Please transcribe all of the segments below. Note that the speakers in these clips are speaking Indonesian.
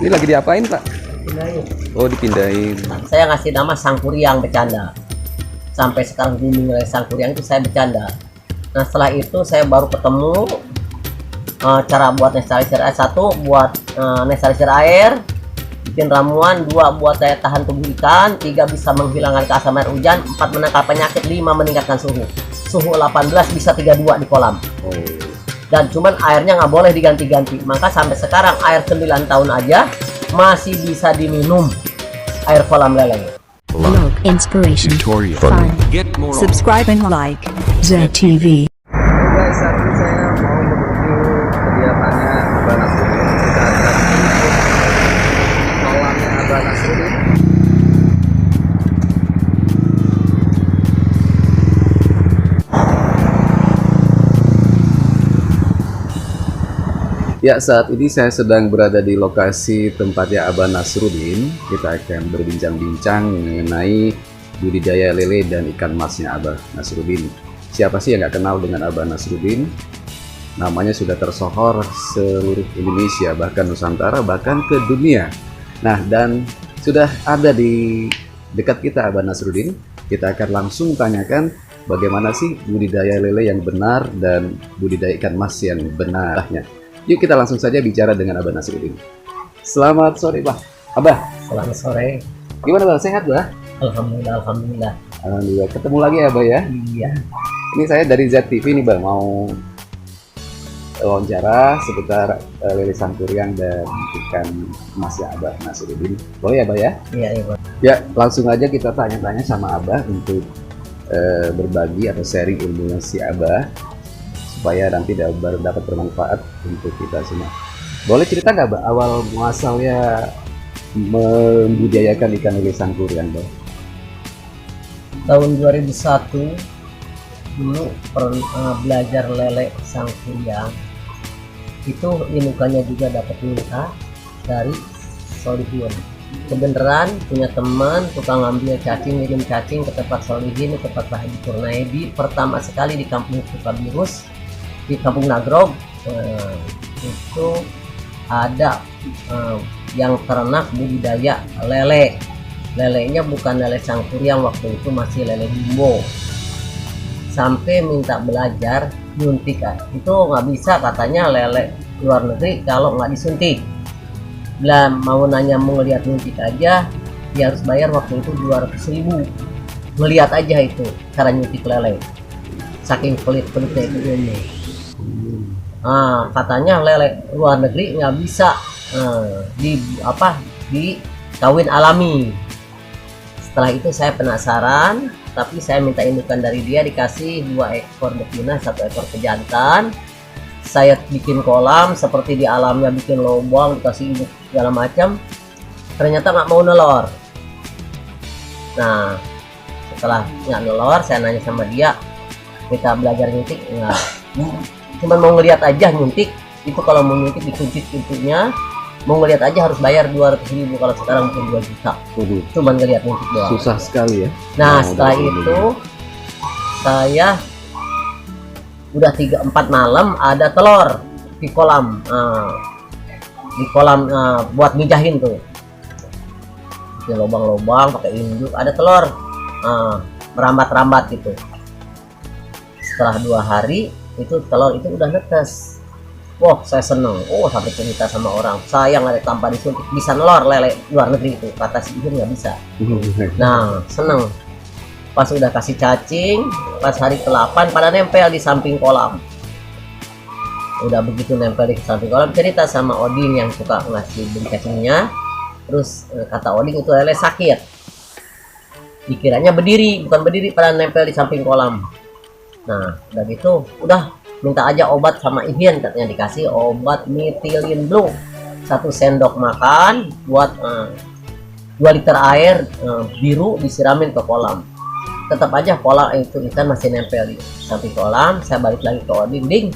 Ini lagi diapain, Pak? Pindahin. Oh, dipindahin. Saya ngasih nama Sangkuriang bercanda. Sampai sekarang dinilai Sangkuriang itu saya bercanda. Nah setelah itu saya baru ketemu cara buat netralisir air. Satu buat netralisir air, bikin ramuan. Dua buat daya tahan tubuh ikan. Tiga bisa menghilangkan keasaman air hujan. Empat menangkal penyakit. Lima meningkatkan suhu. Suhu 18 bisa 32 di kolam. Dan cuman airnya nggak boleh diganti-ganti. Maka sampai sekarang air 9 tahun aja masih bisa diminum air kolam lele. Blog, inspiration, tutorial, fun. get more Subscribe and like ZTV. Guys, saat ini saya mau menuju kediamannya Abah Nasruddin. Kita akan ikut kolamnya Abah Nasruddin. Ya, saat ini saya sedang berada di lokasi tempatnya Abah Nasruddin. Kita akan berbincang-bincang mengenai budidaya lele dan ikan masnya Abah Nasruddin. Siapa sih yang nggak kenal dengan Abah Nasruddin? Namanya sudah tersohor seluruh Indonesia, bahkan Nusantara, bahkan ke dunia. Nah, dan sudah ada di dekat kita Abah Nasruddin. Kita akan langsung tanyakan bagaimana sih budidaya lele yang benar dan budidaya ikan mas yang benarnya. Yuk kita langsung saja bicara dengan Abah Nasruddin. Selamat sore, Bah. Abah. Selamat sore. Gimana, Bah? Sehat, Bah? Alhamdulillah, alhamdulillah. Alhamdulillah. Ketemu lagi ya, Bah ya? Iya. Ini saya dari ZTV nih, Bah. Mau wawancara seputar lele Sangkuriang dan ikan emasnya Abah Nasruddin. Boleh ya, Bah ya? Iya, iya, Pak. Ya, langsung aja kita tanya-tanya sama Abah untuk berbagi atau sharing ilmunya si Abah, supaya nanti dapat bermanfaat untuk kita semua. Boleh cerita nggak, Mbak, awal muasalnya membudidayakan ikan lele Sangkuriang, Mbak? Tahun 2001 dulu belajar lele Sangkuriang. Itu inukannya juga dapat minta dari Solihin. Kebenaran punya teman tukang ambil cacing, ngirim cacing ke tempat Solihin, ke tempat Pak Haji Kurnaedi pertama sekali di kampung Sukabirus, di kampung Nagrog. Itu ada yang ternak budidaya lele. Lelenya bukan lele Sangkuriang, waktu itu masih lele bimbo. Sampai minta belajar nyuntik, itu nggak bisa katanya lele luar negeri kalau nggak disuntik. Lah mau nanya mau ngeliat nyuntik aja, dia harus bayar waktu itu 200.000. Ngeliat aja itu cara nyuntik lele, saking pelit-pelitnya itu ini. Katanya lele luar negeri nggak bisa di kawin alami. Setelah itu saya penasaran, tapi saya minta indukan dari dia, dikasih 2 ekor betina, 1 ekor pejantan. Saya bikin kolam seperti di alamnya, bikin lubang, dikasih induk segala macam. Ternyata nggak mau nelor. Nah, setelah nggak nelor, saya nanya sama dia, kita belajar nyuntik nggak? Cuman mau ngeliat aja nyuntik. Itu kalau mau nyuntik dikunci pintunya, mau ngeliat aja harus bayar 200.000, kalau sekarang mungkin 2 juta. Cuman ngeliat nyuntik doang. Susah sekali ya. Nah, setelah itu saya udah 3-4 malam ada telur di kolam. Buat mijahin tuh. Di lubang-lubang pakai induk, ada telur merambat-rambat gitu. Setelah 2 hari itu telur itu udah netes. Wah, saya seneng. Sampai cerita sama orang, sayang ada tanpa disuntik bisa nelor lele luar negeri itu, kata si ibu nggak bisa. Nah, seneng. Pas udah kasih cacing, pas hari ke-8 pada nempel di samping kolam. Udah begitu nempel di samping kolam, cerita sama Odin yang suka ngasih beli cacingnya. Terus kata Odin itu lele sakit. Dikiranya berdiri, bukan berdiri, pada nempel di samping kolam. Nah, udah gitu, udah minta aja obat sama Ihin, katanya dikasih obat Methylene Blue 1 sendok makan buat 2 liter air biru disiramin ke kolam. Tetap aja kolam itu ikan masih nempel di samping kolam. Saya balik lagi ke Odin, Ding,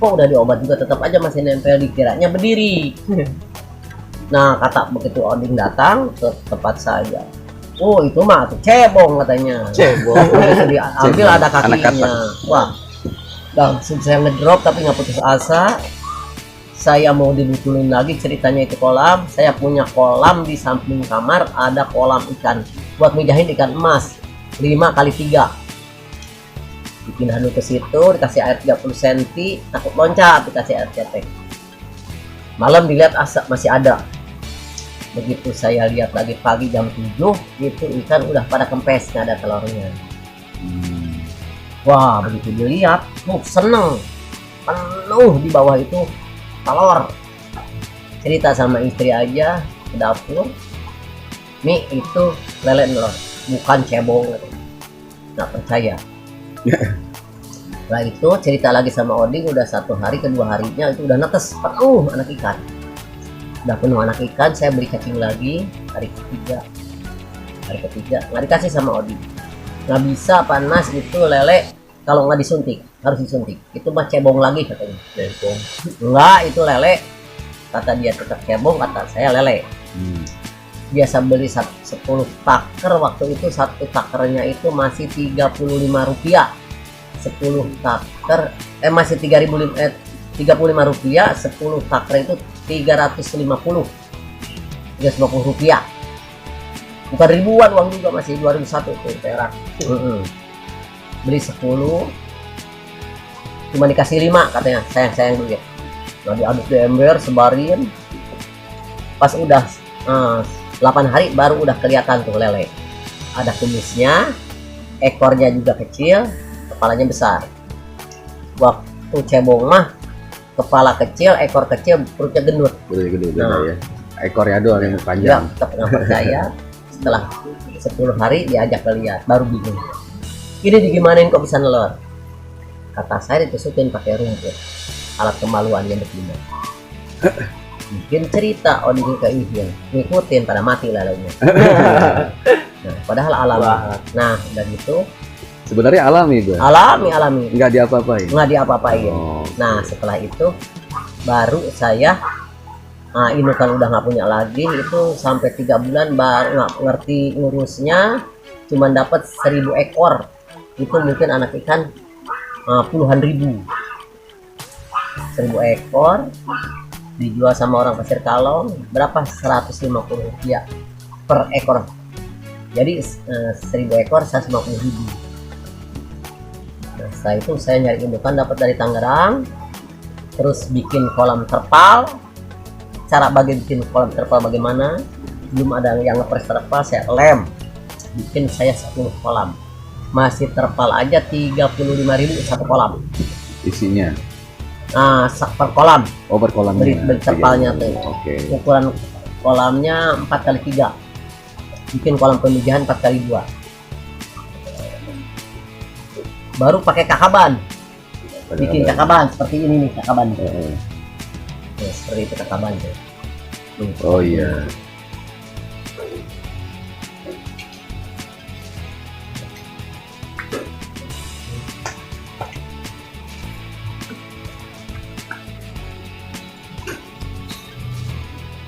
kok udah diobat juga tetap aja masih nempel, dikiranya berdiri. Nah, kata begitu Odin datang ke tempat saya, itu mah tuh cebong katanya. Cebong. Diambil ada kakinya. Wah, langsung saya ngedrop tapi nggak putus asa. saya mau dibetulin lagi ceritanya. Itu kolam, saya punya kolam di samping kamar, ada kolam ikan buat mijahin ikan emas 5x3. Dipindah dulu ke situ, dikasih air 30 cm, takut loncat, dikasih air cetek. Malam dilihat asap masih ada. Begitu saya lihat lagi pagi jam 7, itu ikan udah pada kempes, nggak ada telurnya. Wah, begitu dilihat, seneng, penuh di bawah itu telur. Cerita sama istri aja ke dapur, Mi itu lele telur, bukan cebong. Nggak percaya. Setelah itu cerita lagi sama Oding, udah 1 hari, kedua harinya itu udah netes penuh anak ikan. Udah penuh anak ikan, saya beli cacing lagi hari ketiga nggak dikasih sama Oding. Nggak bisa, panas itu lele kalau nggak disuntik, harus disuntik. Itu mah cebong lagi katanya. Cebong enggak, itu lele, kata dia. Tetap cebong, kata saya lele. Biasa beli 10 taker, waktu itu satu takernya itu masih 35 rupiah. 10 taker masih 35 rupiah. 10 taker itu 350 rupiah, bukan ribuan uang juga, masih 2001 itu perak. Beli 10 cuma dikasih 5 katanya, sayang dulu ya. Nah, diaduk di ember, sebarin. Pas udah 8 hari baru udah kelihatan tuh lele. Ada kumisnya, ekornya juga kecil, kepalanya besar. Waktu cebong mah kepala kecil, ekor kecil, perutnya gendut. Nah, ya. Ekornya doang yang panjang. Ya, tetap nggak percaya. Setelah 10 hari diajak lihat, baru bingung. Ini digimanain kok bisa nelor? Kata saya ditusukin pakai rumput, alat kemaluannya betina. Bikin cerita Oding ke Ihyan, ngikutin pada mati lelenya. Nah, padahal alami. Nah, dan itu sebenarnya alami gue. Alami. Nggak diapa-apain. Oh. Nah, setelah itu baru saya ini kan udah nggak punya lagi, itu sampai 3 bulan baru nggak ngerti ngurusnya, cuman dapat 1000 ekor. Itu mungkin anak ikan puluhan ribu. 1000 ekor dijual sama orang Pasir Kalong berapa? 150 rupiah per ekor. Jadi 1000 ekor 150 ribu. Nah, setelah itu saya nyari indukan, dapat dari Tangerang, terus bikin kolam terpal. Cara bikin kolam terpal bagaimana? Belum ada yang ngepres terpal, saya lem, bikin saya 10 kolam. Masih terpal aja 35.000 satu kolam isinya. Nah, per kolam. Oh, per kolam. Beri terpalnya tuh. Oke. Ukuran kolamnya 4x3. Bikin kolam pemijahan 4x2. Baru pakai kakaban. Bikin kakaban seperti ini nih, kakaban. Ya, seperti itu kakaban tuh. Oh iya.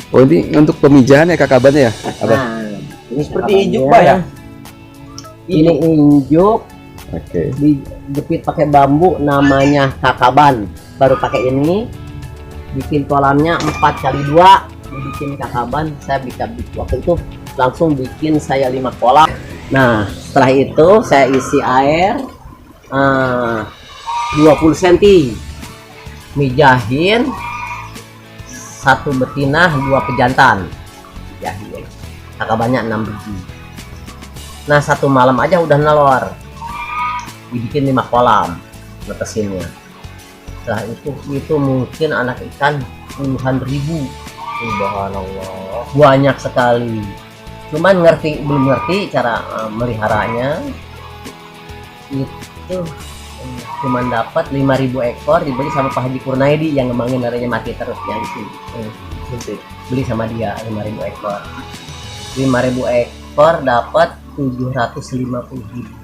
Oh, ini untuk pemijahan ya kakabannya ya? Apa? Nah, ini Seperti kakabannya. injuk, Pak, ya? Ini injuk, Oke. dijepit pakai bambu, namanya kakaban. Baru pakai ini, bikin kolamnya 4x2, dibikin kakaban. Saya bisa waktu itu langsung bikin saya 5 kolam. Nah, setelah itu saya isi air 20 cm, mijahin 1 betina 2 pejantan, jahin. Kakabannya 6 biji. Nah, 1 malam aja udah nelor. Dibikin 5 kolam netesinnya. Setelah itu mungkin anak ikan puluhan ribu. Subhanallah. Banyak sekali. Cuman belum ngerti cara meliharanya. Itu cuman dapat 5.000 ekor, dibeli sama Pak Haji Kurnaidi yang ngembangin larinya mati terus yang di sini. Beli sama dia 5.000 ekor. 5.000 ekor dapat 750.000.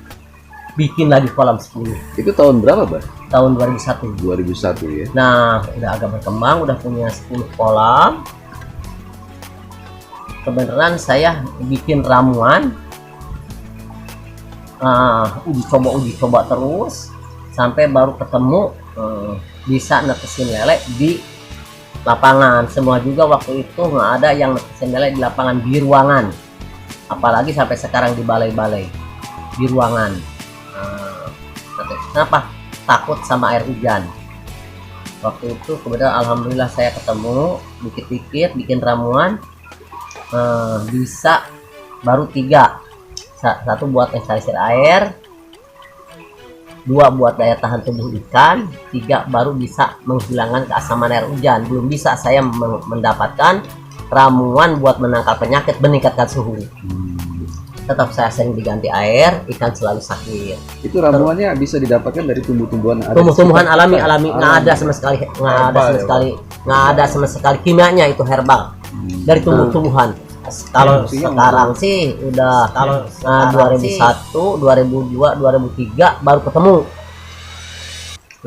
Bikin lagi kolam 10. Itu tahun berapa, Bang? Tahun 2001. 2001 ya. Nah, udah agak berkembang, udah punya 10 kolam. Kebenaran saya bikin ramuan, uji coba terus sampai baru ketemu bisa netesin lele di lapangan semua juga. Waktu itu nggak ada yang netesin lele di lapangan, di ruangan, apalagi sampai sekarang di balai-balai di ruangan. Kenapa? Takut sama air hujan. Waktu itu kebetulan alhamdulillah saya ketemu dikit-dikit bikin ramuan, bisa baru 3. Satu buat installasi air, 2 buat daya tahan tubuh ikan, 3 baru bisa menghilangkan keasaman air hujan. Belum bisa saya mendapatkan ramuan buat menangkal penyakit, meningkatkan suhu. Tetap saya sering diganti air, ikan selalu sakit. Itu ramuannya bisa didapatkan dari tumbuh-tumbuhan Tumbuh-tumbuhan alami, nggak ada sama sekali, nggak ada sama sekali kimianya, itu herbal dari tumbuh-tumbuhan. Kalau sekarang sih udah 2001, 2002, 2003 baru ketemu.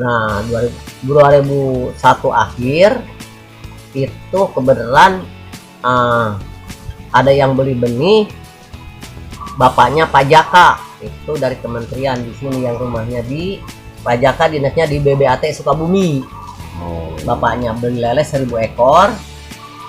Nah 2001 akhir itu kebetulan ada yang beli benih, bapaknya Pak Jaka, itu dari kementerian di sini yang rumahnya di Pak Jaka, dinasnya di BBAT Sukabumi. Bapaknya beli lele 1000 ekor,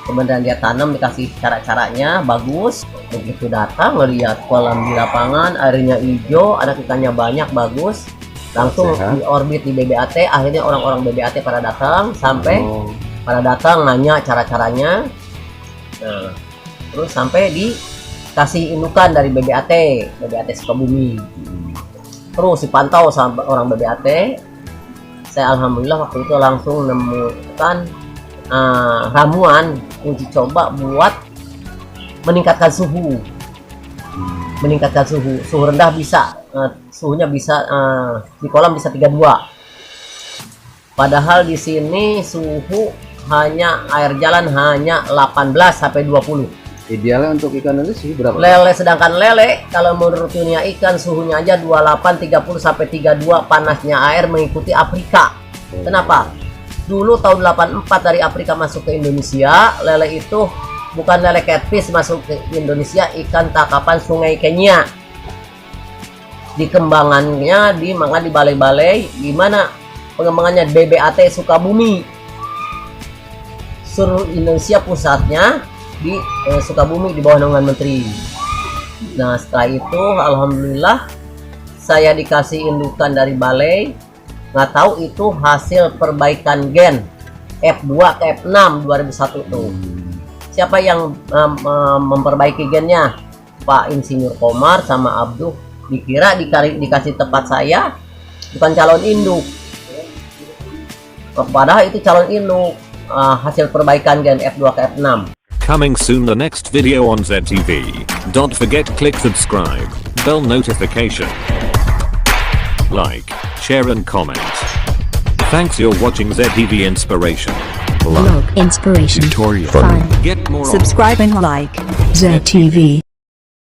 kemudian dia tanam, dikasih cara-caranya bagus. Begitu datang ngelihat kolam di lapangan, airnya hijau, ada ikannya banyak, bagus, langsung di orbit di BBAT. Akhirnya orang-orang BBAT pada datang, sampai pada datang nanya cara-caranya. Nah, terus sampai dikasih indukan dari BBAT Sukabumi. Terus dipantau sama orang BBAT. Saya alhamdulillah waktu itu langsung nemukan ramuan uji coba buat meningkatkan suhu. Suhu rendah bisa, suhunya bisa di kolam bisa 32. Padahal di sini suhu air jalan hanya 18 sampai 20. Idealnya untuk ikan lele sih berapa? Sedangkan lele kalau menurut dunia ikan suhunya aja 28, 30 sampai 32, panasnya air mengikuti Afrika. Kenapa? Dulu tahun 84 dari Afrika masuk ke Indonesia, lele itu bukan lele catfish masuk ke Indonesia, ikan tangkapan sungai Kenya. Dikembangannya di balai-balai, di mana pengembangannya BBAT Sukabumi. Seluruh Indonesia pusatnya di Sukabumi di bawah naungan menteri. Nah setelah itu alhamdulillah saya dikasih indukan dari balai. Nggak tahu itu hasil perbaikan gen F2 ke F6 2001 tuh. Siapa yang memperbaiki gennya? Pak Insinyur Komar sama Abduh. Dikira dikasih tempat saya bukan calon induk, padahal itu calon induk. Hasil perbaikan gen F2 ke F6. Coming soon the next video on ZTV. Don't forget click subscribe, bell notification, like, share and comment. Thanks you're watching ZTV Inspiration. Vlog Inspiration. Tutorial. Fun. Get more Subscribe and like ZTV.